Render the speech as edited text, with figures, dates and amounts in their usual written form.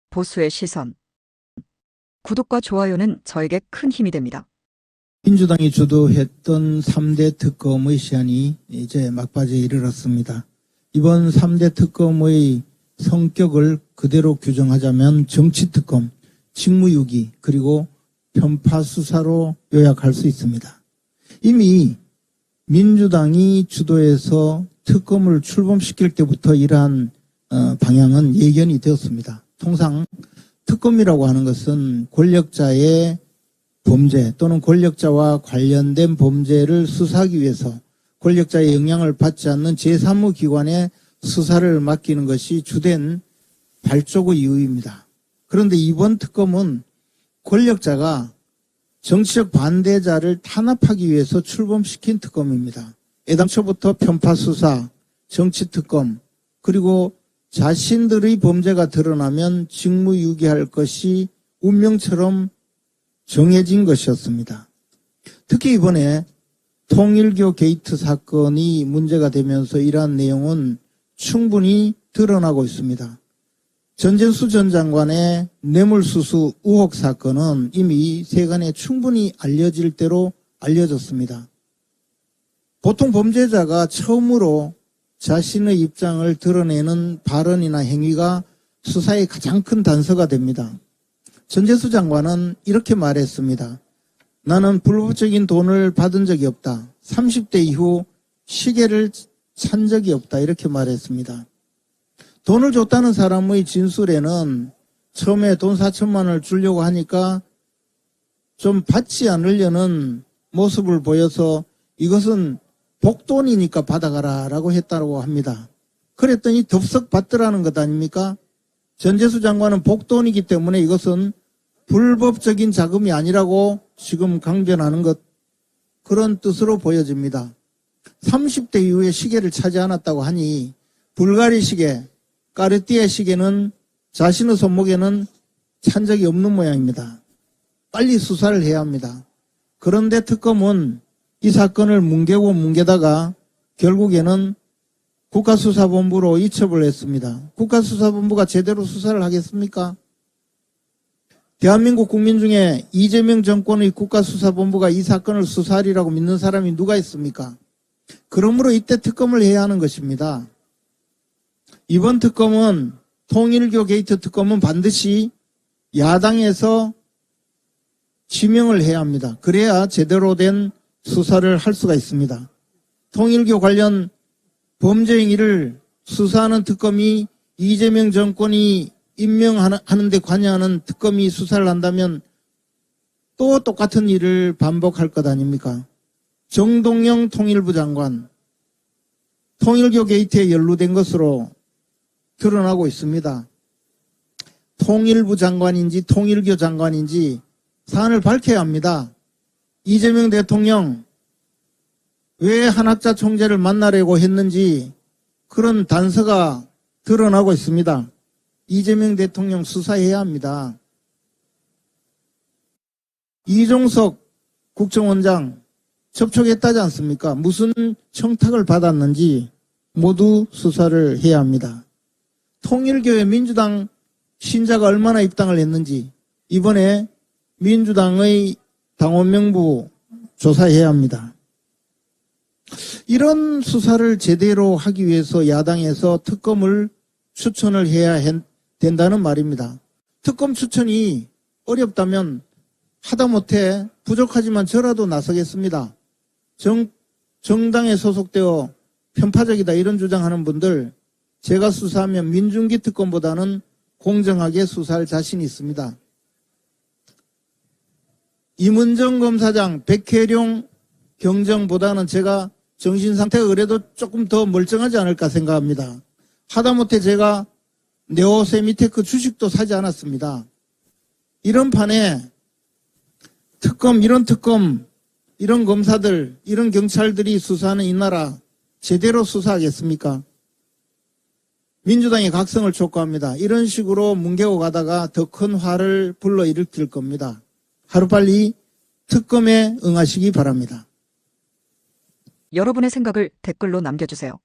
보수의 시선. 구독과 좋아요는 저에게 큰 힘이 됩니다. 민주당이 주도했던 3대 특검의 시한이 이제 막바지에 이르렀습니다. 이번 3대 특검의 성격을 그대로 규정하자면 정치특검, 직무유기, 그리고 편파수사로 요약할 수 있습니다. 이미 민주당이 주도해서 특검을 출범시킬 때부터 이러한 방향은 예견이 되었습니다. 통상 특검이라고 하는 것은 권력자의 범죄 또는 권력자와 관련된 범죄를 수사하기 위해서 권력자의 영향을 받지 않는 제3의 기관에 수사를 맡기는 것이 주된 발족의 이유입니다. 그런데 이번 특검은 권력자가 정치적 반대자를 탄압하기 위해서 출범시킨 특검입니다. 애당초부터 편파수사, 정치특검, 그리고 자신들의 범죄가 드러나면 직무유기할 것이 운명처럼 정해진 것이었습니다. 특히 이번에 통일교 게이트 사건이 문제가 되면서 이러한 내용은 충분히 드러나고 있습니다. 전진수 전 장관의 뇌물수수 의혹 사건은 이미 세간에 충분히 알려질 대로 알려졌습니다. 보통 범죄자가 처음으로 자신의 입장을 드러내는 발언이나 행위가 수사의 가장 큰 단서가 됩니다. 전재수 장관은 이렇게 말했습니다. 나는 불법적인 돈을 받은 적이 없다. 30대 이후 시계를 산 적이 없다. 이렇게 말했습니다. 돈을 줬다는 사람의 진술에는 처음에 돈 4천만 원을 주려고 하니까 좀 받지 않으려는 모습을 보여서 이것은 복돈이니까 받아가라 라고 했다고 합니다. 그랬더니 덥석 받더라는 것 아닙니까? 전재수 장관은 복돈이기 때문에 이것은 불법적인 자금이 아니라고 지금 강변하는 것, 그런 뜻으로 보여집니다. 30대 이후에 시계를 차지 않았다고 하니 불가리 시계, 까르띠에 시계는 자신의 손목에는 찬 적이 없는 모양입니다. 빨리 수사를 해야 합니다. 그런데 특검은 이 사건을 뭉개고 뭉개다가 결국에는 국가수사본부로 이첩을 했습니다. 국가수사본부가 제대로 수사를 하겠습니까? 대한민국 국민 중에 이재명 정권의 국가수사본부가 이 사건을 수사하리라고 믿는 사람이 누가 있습니까? 그러므로 이때 특검을 해야 하는 것입니다. 이번 특검은 통일교 게이트 특검은 반드시 야당에서 지명을 해야 합니다. 그래야 제대로 된 수사를 할 수가 있습니다. 통일교 관련 범죄 행위를 수사하는 특검이 이재명 정권이 임명하는 데 관여하는 특검이 수사를 한다면 또 똑같은 일을 반복할 것 아닙니까? 정동영 통일부 장관, 통일교 게이트에 연루된 것으로 드러나고 있습니다. 통일부 장관인지 통일교 장관인지 사안을 밝혀야 합니다. 이재명 대통령 왜 한학자 총재를 만나려고 했는지 그런 단서가 드러나고 있습니다. 이재명 대통령 수사해야 합니다. 이종석 국정원장 접촉했다지 않습니까? 무슨 청탁을 받았는지 모두 수사를 해야 합니다. 통일교회 민주당 신자가 얼마나 입당을 했는지 이번에 민주당의 당원 명부 조사해야 합니다. 이런 수사를 제대로 하기 위해서 야당에서 특검을 추천을 해야 된다는 말입니다. 특검 추천이 어렵다면 하다못해 부족하지만 저라도 나서겠습니다. 정당에 소속되어 편파적이다 이런 주장하는 분들, 제가 수사하면 민중기 특검보다는 공정하게 수사할 자신이 있습니다. 임은정 검사장, 백혜룡 경정보다는 제가 정신상태가 그래도 조금 더 멀쩡하지 않을까 생각합니다. 하다못해 제가 네오세미테크 주식도 사지 않았습니다. 이런 판에 이런 특검, 이런 검사들, 이런 경찰들이 수사하는 이 나라 제대로 수사하겠습니까? 민주당이 각성을 촉구합니다. 이런 식으로 뭉개고 가다가 더 큰 화를 불러일으킬 겁니다. 하루빨리 특검에 응하시기 바랍니다. 여러분의 생각을 댓글로 남겨주세요.